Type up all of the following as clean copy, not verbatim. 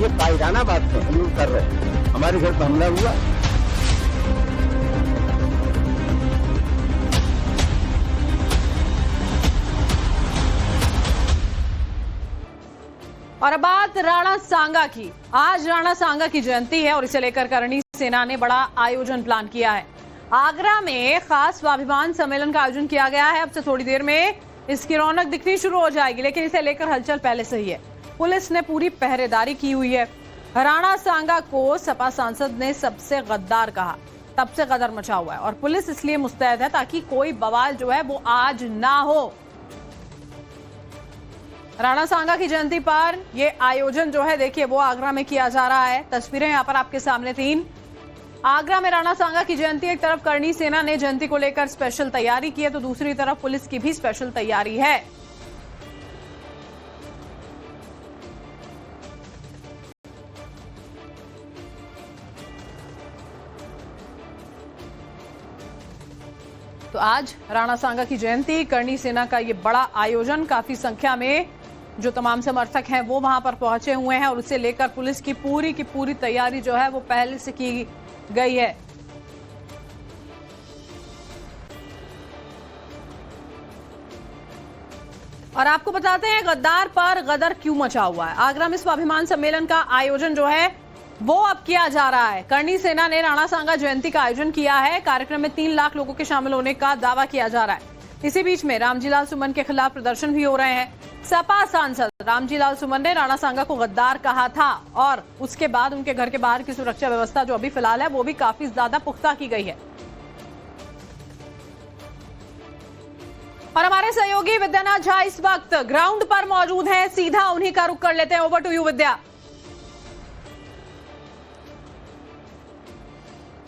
ये कायराना बात है हम लोग कर रहे हैं। हमारे घर पर हमला हुआ, और अब बात राणा सांगा की। आज राणा सांगा की जयंती है और इसे लेकर करणी सेना ने बड़ा आयोजन प्लान किया है। आगरा में खास स्वाभिमान सम्मेलन का आयोजन किया गया है। अब से थोड़ी देर में इसकी रौनक दिखनी शुरू हो जाएगी, लेकिन इसे लेकर हलचल पहले से ही है। पुलिस ने पूरी पहरेदारी की हुई है। राणा सांगा को सपा सांसद ने सबसे गद्दार कहा, तब से गदर मचा हुआ है और पुलिस इसलिए मुस्तैद है ताकि कोई बवाल जो है वो आज ना हो। राणा सांगा की जयंती पर ये आयोजन जो है देखिए वो आगरा में किया जा रहा है। तस्वीरें यहां पर आपके सामने थी। आगरा में राणा सांगा की जयंती, एक तरफ करणी सेना ने जयंती को लेकर स्पेशल तैयारी की है तो दूसरी तरफ पुलिस की भी स्पेशल तैयारी है। तो आज राणा सांगा की जयंती, करणी सेना का ये बड़ा आयोजन, काफी संख्या में जो तमाम समर्थक हैं वो वहां पर पहुंचे हुए हैं और उसे लेकर पुलिस की पूरी तैयारी जो है वो पहले से की गई है। और आपको बताते हैं गद्दार पर गदर क्यों मचा हुआ है। आगरा में स्वाभिमान सम्मेलन का आयोजन जो है वो अब किया जा रहा है। करणी सेना ने राणा सांगा जयंती का आयोजन किया है। कार्यक्रम में 3 लाख लोगों के शामिल होने का दावा किया जा रहा है। इसी बीच में रामजीलाल सुमन के खिलाफ प्रदर्शन भी हो रहे हैं। सपा सांसद रामजीलाल सुमन ने राणा सांगा को गद्दार कहा था और उसके बाद उनके घर के बाहर की सुरक्षा व्यवस्था जो अभी फिलहाल है वो भी काफी ज्यादा पुख्ता की गई है। और हमारे सहयोगी विद्यानाथ झा इस वक्त ग्राउंड पर मौजूद हैं, सीधा उन्हीं का रुख कर लेते हैं। ओवर टू यू विद्या।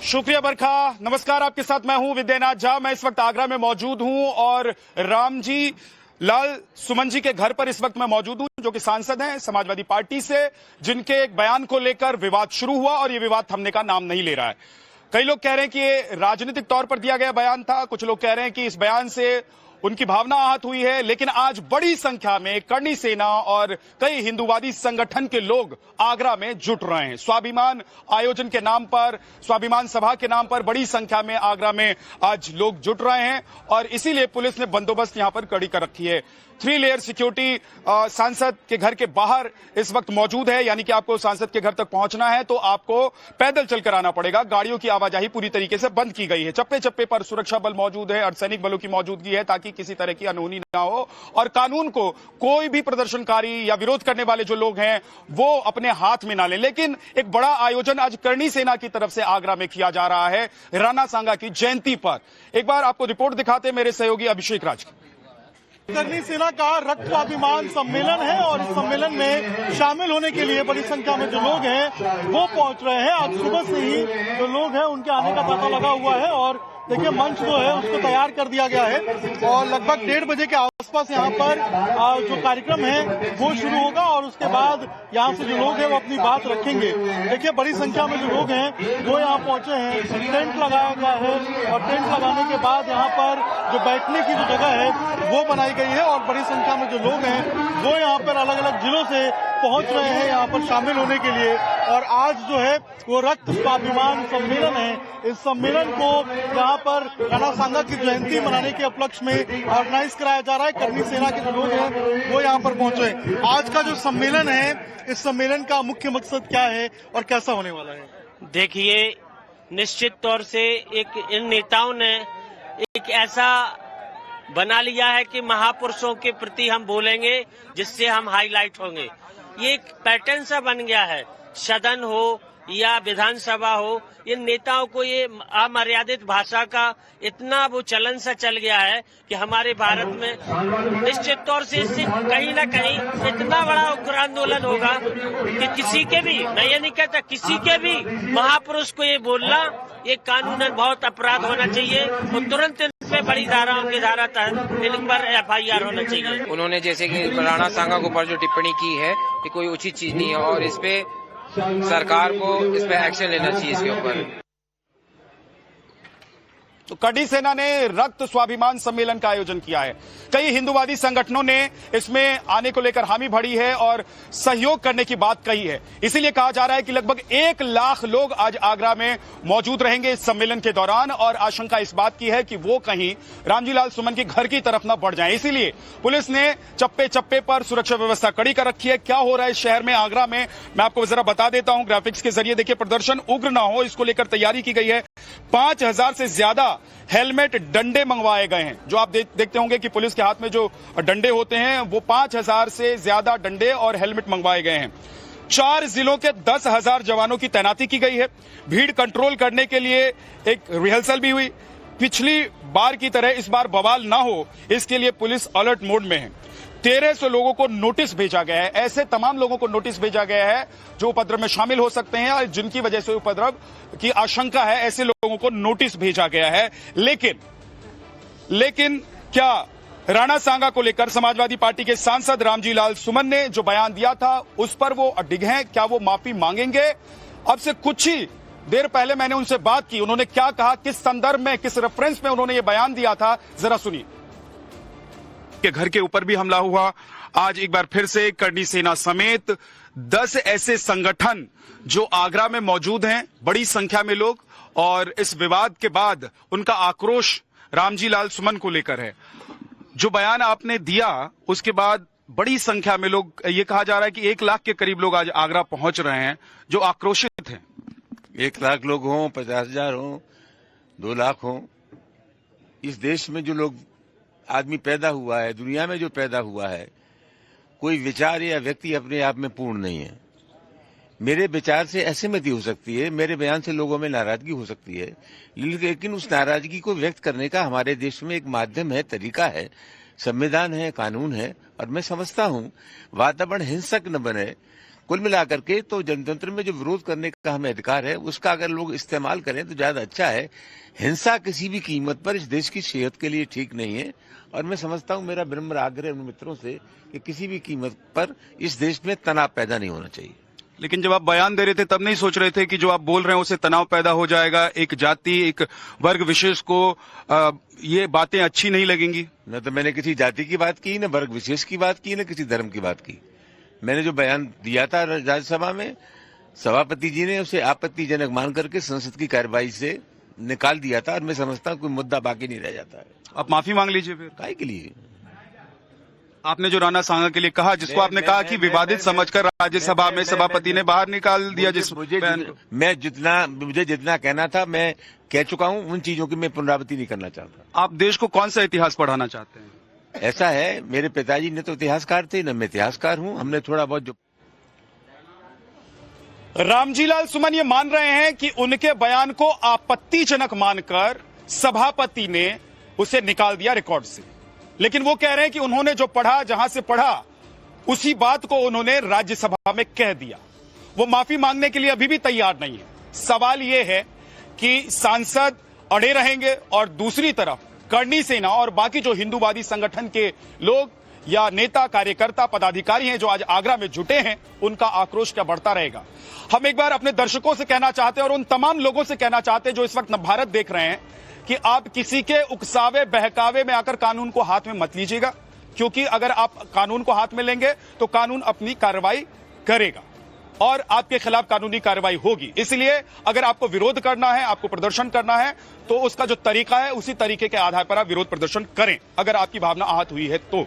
शुक्रिया बरखा, नमस्कार, आपके साथ मैं हूं विद्यानाथ झा। मैं इस वक्त आगरा में मौजूद हूं और रामजी लाल सुमन जी के घर पर इस वक्त मैं मौजूद हूं, जो कि सांसद हैं समाजवादी पार्टी से, जिनके एक बयान को लेकर विवाद शुरू हुआ और ये विवाद थमने का नाम नहीं ले रहा है। कई लोग कह रहे हैं कि ये राजनीतिक तौर पर दिया गया बयान था, कुछ लोग कह रहे हैं कि इस बयान से उनकी भावना आहत हुई है, लेकिन आज बड़ी संख्या में करणी सेना और कई हिंदूवादी संगठन के लोग आगरा में जुट रहे हैं। स्वाभिमान आयोजन के नाम पर, स्वाभिमान सभा के नाम पर बड़ी संख्या में आगरा में आज लोग जुट रहे हैं और इसीलिए पुलिस ने बंदोबस्त यहां पर कड़ी कर रखी है। 3 लेयर सिक्योरिटी सांसद के घर के बाहर इस वक्त मौजूद है, यानी कि आपको सांसद के घर तक पहुंचना है तो आपको पैदल चलकर आना पड़ेगा। गाड़ियों की आवाजाही पूरी तरीके से बंद की गई है। चप्पे चप्पे पर सुरक्षा बल मौजूद है, अर्धसैनिक बलों की मौजूदगी है ताकि किसी तरह की अनहोनी ना हो और कानून को कोई भी प्रदर्शनकारी या विरोध करने वाले जो लोग हैं वो अपने हाथ में ना लें। लेकिन एक बड़ा आयोजन आज करणी सेना की तरफ से आगरा में किया जा रहा है राणा सांगा की जयंती पर। एक बार आपको रिपोर्ट दिखाते मेरे सहयोगी अभिषेक राज। करणी सेना का रक्त स्वाभिमान सम्मेलन है और इस सम्मेलन में शामिल होने के लिए बड़ी संख्या में जो लोग हैं वो पहुंच रहे हैं। आज सुबह से ही जो लोग हैं उनके आने का तांता लगा हुआ है और देखिए मंच जो है उसको तैयार कर दिया गया है और लगभग 1:30 बजे के आसपास यहाँ पर जो कार्यक्रम है वो शुरू होगा और उसके बाद यहाँ से जो लोग हैं वो अपनी बात रखेंगे। देखिए बड़ी संख्या में जो लोग हैं वो यहाँ पहुंचे हैं, टेंट लगाया गया है और टेंट लगाने के बाद यहाँ पर जो बैठने की जो जगह है वो बनाई गई है और बड़ी संख्या में जो लोग हैं वो यहाँ पर अलग अलग जिलों से पहुंच रहे हैं यहाँ पर शामिल होने के लिए। और आज जो है वो रक्त स्वाभिमान सम्मेलन है। इस सम्मेलन को यहाँ पर राणा सांगा की जयंती मनाने के उपलक्ष्य में ऑर्गेनाइज कराया जा रहा है। करणी सेना के जो लोग हैं वो यहाँ पर पहुंचे। आज का जो सम्मेलन है, इस सम्मेलन का मुख्य मकसद क्या है और कैसा होने वाला है? देखिए, निश्चित तौर से इन नेताओं ने एक ऐसा बना लिया है कि महापुरुषों के प्रति हम बोलेंगे जिससे हम हाईलाइट होंगे। ये एक पैटर्न सा बन गया है। सदन हो या विधानसभा हो, इन नेताओं को ये अमर्यादित भाषा का इतना वो चलन सा चल गया है कि हमारे भारत में निश्चित तौर से इससे कहीं ना कहीं इतना बड़ा उग्र आंदोलन होगा कि किसी के भी, मैं ये नहीं कहता किसी के भी महापुरुष को ये बोलना ये कानूनन बहुत अपराध होना चाहिए और तुरंत इसमें बड़ी धाराओं की धारा तहत इन पर FIR होना चाहिए। उन्होंने जैसे कि राणा सांगा के ऊपर जो टिप्पणी की है ये कोई उचित चीज नहीं है और इस पे सरकार को इस पे एक्शन लेना चाहिए इसके ऊपर। तो करणी सेना ने रक्त स्वाभिमान सम्मेलन का आयोजन किया है। कई हिंदूवादी संगठनों ने इसमें आने को लेकर हामी भरी है और सहयोग करने की बात कही है। इसीलिए कहा जा रहा है कि लगभग 1 लाख लोग आज आगरा में मौजूद रहेंगे इस सम्मेलन के दौरान और आशंका इस बात की है कि वो कहीं रामजी लाल सुमन के घर की तरफ न बढ़ जाएं। इसीलिए पुलिस ने चप्पे चप्पे पर सुरक्षा व्यवस्था कड़ी कर रखी है। क्या हो रहा है शहर में, आगरा में, मैं आपको जरा बता देता हूं ग्राफिक्स के जरिए। देखिए, प्रदर्शन उग्र ना हो इसको लेकर तैयारी की गई है। 5000 से ज्यादा हेलमेट, डंडे मंगवाए गए हैं। जो आप देखते होंगे कि पुलिस के हाथ में जो डंडे होते हैं वो 5000 से ज्यादा डंडे और हेलमेट मंगवाए गए हैं। 4 जिलों के 10,000 जवानों की तैनाती की गई है। भीड़ कंट्रोल करने के लिए एक रिहर्सल भी हुई। पिछली बार की तरह इस बार बवाल ना हो इसके लिए पुलिस अलर्ट मोड में है। 1300 लोगों को नोटिस भेजा गया है। ऐसे तमाम लोगों को नोटिस भेजा गया है जो उपद्रव में शामिल हो सकते हैं और जिनकी वजह से उपद्रव की आशंका है, ऐसे लोगों को नोटिस भेजा गया है। लेकिन क्या राणा सांगा को लेकर समाजवादी पार्टी के सांसद रामजी लाल सुमन ने जो बयान दिया था उस पर वो अडिग हैं? क्या वो माफी मांगेंगे? अब से कुछ ही देर पहले मैंने उनसे बात की। उन्होंने क्या कहा, किस संदर्भ में, किस रेफरेंस में उन्होंने ये बयान दिया था, जरा सुनिए। के घर के ऊपर भी हमला हुआ। आज एक बार फिर से करणी सेना समेत 10 ऐसे संगठन जो आगरा में मौजूद हैं, बड़ी संख्या में लोग, और इस विवाद के बाद उनका आक्रोश रामजी लाल सुमन को लेकर है। जो बयान आपने दिया उसके बाद बड़ी संख्या में लोग, ये कहा जा रहा है कि 1 लाख के करीब लोग आज आगरा पहुंच रहे हैं जो आक्रोशित हैं। 1 लाख लोग हों, 50,000 हों, 2 लाख हों, इस देश में जो लोग आदमी पैदा हुआ है, दुनिया में जो पैदा हुआ है, कोई विचार या व्यक्ति अपने आप में पूर्ण नहीं है। मेरे विचार से असहमति हो सकती है, मेरे बयान से लोगों में नाराजगी हो सकती है, लेकिन उस नाराजगी को व्यक्त करने का हमारे देश में एक माध्यम है, तरीका है, संविधान है, कानून है। और मैं समझता हूं वातावरण हिंसक न बने। कुल मिलाकर के तो जनतंत्र में जो विरोध करने का हमें अधिकार है उसका अगर लोग इस्तेमाल करें तो ज्यादा अच्छा है। हिंसा किसी भी कीमत पर इस देश की सेहत के लिए ठीक नहीं है। और मैं समझता हूं, मेरा विनम्र आग्रह उन मित्रों से कि किसी भी कीमत पर इस देश में तनाव पैदा नहीं होना चाहिए। लेकिन जब आप बयान दे रहे थे तब नहीं सोच रहे थे कि जो आप बोल रहे हैं उससे तनाव पैदा हो जाएगा, एक जाति, एक वर्ग विशेष को ये बातें अच्छी नहीं लगेंगी? न तो मैंने किसी जाति की बात की, न वर्ग विशेष की बात की, न किसी धर्म की बात की। मैंने जो बयान दिया था राज्यसभा में, सभापति जी ने उसे आपत्तिजनक मान करके संसद की कार्यवाही से निकाल दिया था। और मैं समझता हूँ कोई मुद्दा बाकी नहीं रह जाता है। आप माफी मांग लीजिए फिर। काहे के लिए? आपने जो राणा सांगा के लिए कहा, जिसको आपने कहा कि विवादित समझकर राज्यसभा में सभापति ने बाहर निकाल दिया, मुझे जितना कहना था मैं कह चुका हूं। उन चीजों की मैं पुनरावृत्ति नहीं करना चाहता। आप देश को कौन सा इतिहास पढ़ाना चाहते हैं? ऐसा है, मेरे पिताजी ने तो इतिहासकार थे, न मैं इतिहासकार हूं। हमने थोड़ा बहुत जो रामजी लाल सुमन ये मान रहे हैं कि उनके बयान को आपत्तिजनक मानकर सभापति ने उसे निकाल दिया रिकॉर्ड से। लेकिन वो कह रहे हैं कि उन्होंने जो पढ़ा, जहां से पढ़ा, उसी बात को उन्होंने राज्यसभा में कह दिया। वो माफी मांगने के लिए अभी भी तैयार नहीं है। सवाल ये है कि सांसद अड़े रहेंगे और दूसरी तरफ करणी सेना और बाकी जो हिंदूवादी संगठन के लोग या नेता, कार्यकर्ता, पदाधिकारी हैं जो आज आगरा में जुटे हैं, उनका आक्रोश क्या बढ़ता रहेगा। हम एक बार अपने दर्शकों से कहना चाहते हैं और उन तमाम लोगों से कहना चाहते हैं जो इस वक्त नवभारत देख रहे हैं कि आप किसी के उकसावे, बहकावे में आकर कानून को हाथ में मत लीजिएगा, क्योंकि अगर आप कानून को हाथ में लेंगे तो कानून अपनी कार्रवाई करेगा और आपके खिलाफ कानूनी कार्रवाई होगी। इसलिए अगर आपको विरोध करना है, आपको प्रदर्शन करना है, तो उसका जो तरीका है उसी तरीके के आधार पर आप विरोध प्रदर्शन करें, अगर आपकी भावना आहत हुई है तो।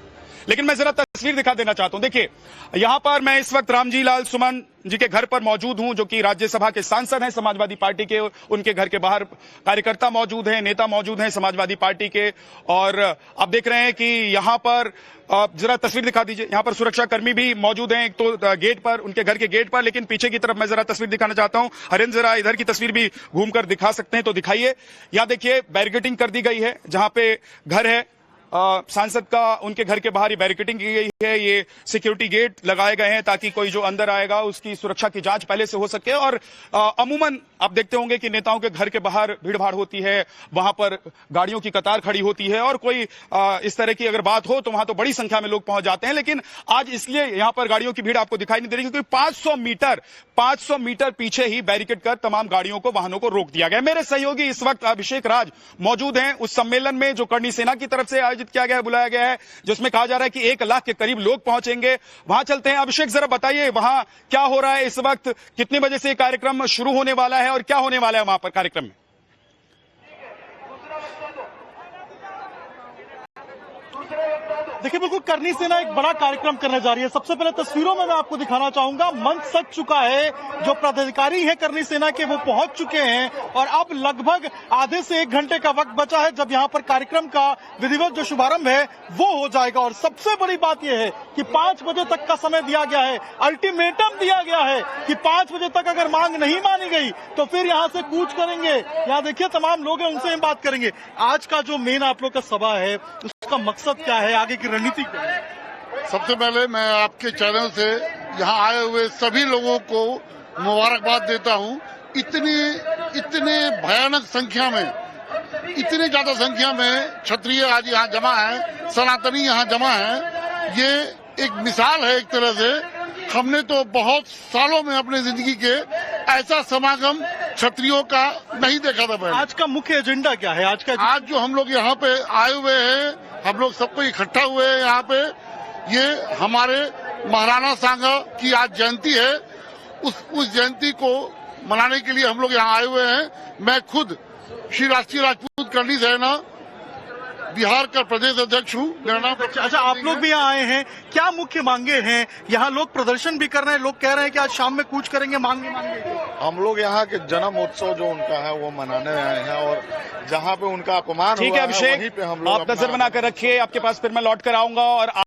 लेकिन मैं जरा तस्वीर दिखा देना चाहता हूं। देखिए, यहां पर मैं इस वक्त रामजी लाल सुमन जी के घर पर मौजूद हूं, जो कि राज्यसभा के सांसद हैं समाजवादी पार्टी के। उनके घर के बाहर कार्यकर्ता मौजूद हैं, नेता मौजूद हैं समाजवादी पार्टी के। और आप देख रहे हैं कि यहां पर जरा तस्वीर दिखा दीजिए, यहां पर सुरक्षा कर्मी भी मौजूद हैं, एक तो गेट पर, उनके घर के गेट पर। लेकिन पीछे की तरफ मैं जरा तस्वीर दिखाना चाहता हूं। हरेंद्र, जरा इधर की तस्वीर भी घूमकर दिखा सकते हैं तो दिखाइए। यहां देखिए बैरिकेडिंग कर दी गई है, जहां पे घर है सांसद का उनके घर के बाहर ही बैरिकेडिंग की गई है, ये सिक्योरिटी गेट लगाए गए हैं ताकि कोई जो अंदर आएगा उसकी सुरक्षा की जांच पहले से हो सके। और अमूमन आप देखते होंगे कि नेताओं के घर के बाहर भीड़-भाड़ होती है, वहां पर गाड़ियों की कतार खड़ी होती है और कोई इस तरह की अगर बात हो तो वहां तो बड़ी संख्या में लोग पहुंच जाते हैं। लेकिन आज इसलिए यहां पर गाड़ियों की भीड़ आपको दिखाई नहीं दे रही क्योंकि 500 मीटर पीछे ही बैरिकेड कर तमाम गाड़ियों को, वाहनों को रोक दिया गया। मेरे सहयोगी इस वक्त अभिषेक राज मौजूद हैं उस सम्मेलन में जो करणी सेना की तरफ से आयोजित किया गया है, बुलाया गया है, जिसमें कहा जा रहा है कि 1 लाख के करीब लोग पहुंचेंगे। वहां चलते हैं। अभिषेक, जरा बताइए वहां क्या हो रहा है इस वक्त, कितने बजे से कार्यक्रम शुरू होने वाला है और क्या होने वाला है वहां पर कार्यक्रम में? देखिए, बिल्कुल करणी सेना एक बड़ा कार्यक्रम करने जा रही है। सबसे पहले तस्वीरों में मैं आपको दिखाना चाहूंगा, मंच सज चुका है, जो पदाधिकारी हैं करणी सेना के वो पहुंच चुके हैं और अब लगभग आधे से 1 घंटे का वक्त बचा है जब यहां पर कार्यक्रम का विधिवत जो शुभारंभ है वो हो जाएगा। और सबसे बड़ी बात यह है कि 5 बजे तक का समय दिया गया है, अल्टीमेटम दिया गया है कि 5 बजे तक अगर मांग नहीं मानी गई तो फिर यहां से कूच करेंगे। यहाँ देखिए तमाम लोग हैं, उनसे हम बात करेंगे। आज का जो मेन आप लोग का सभा है उसका मकसद क्या है, आगे की रणनीति क्या है? सबसे पहले मैं आपके चैनल से यहाँ आए हुए सभी लोगों को मुबारकबाद देता हूँ। इतने भयानक संख्या में, इतनी ज्यादा संख्या में क्षत्रिय आज यहाँ जमा है, सनातनी यहाँ जमा है। ये एक मिसाल है एक तरह से। हमने तो बहुत सालों में अपने जिंदगी के ऐसा समागम क्षत्रियों का नहीं देखा था पहले। आज का मुख्य एजेंडा क्या है? आज जो हम लोग यहाँ पे आए हुए हैं, हम लोग सबको इकट्ठा हुए हैं यहाँ पे, ये हमारे महाराणा सांगा की आज जयंती है। उस जयंती को मनाने के लिए हम लोग यहाँ आए हुए हैं। मैं खुद श्री राष्ट्रीय राजपूत करणी सेना बिहार का प्रदेश अध्यक्ष हूँ। मेरा नाम। अच्छा, आप लोग भी यहाँ आए हैं, क्या मुख्य मांगे हैं? यहाँ लोग प्रदर्शन भी कर रहे हैं, लोग कह रहे हैं कि आज शाम में कूच करेंगे, मांगे। हम लोग यहाँ के जन्म उत्सव जो उनका है वो मनाने आए हैं और जहाँ पे उनका अपमान ठीक है अभिषेक, वहीं पे हम लोग आप नजर बनाकर रखिए, आपके पास फिर मैं लौट कर आऊंगा। और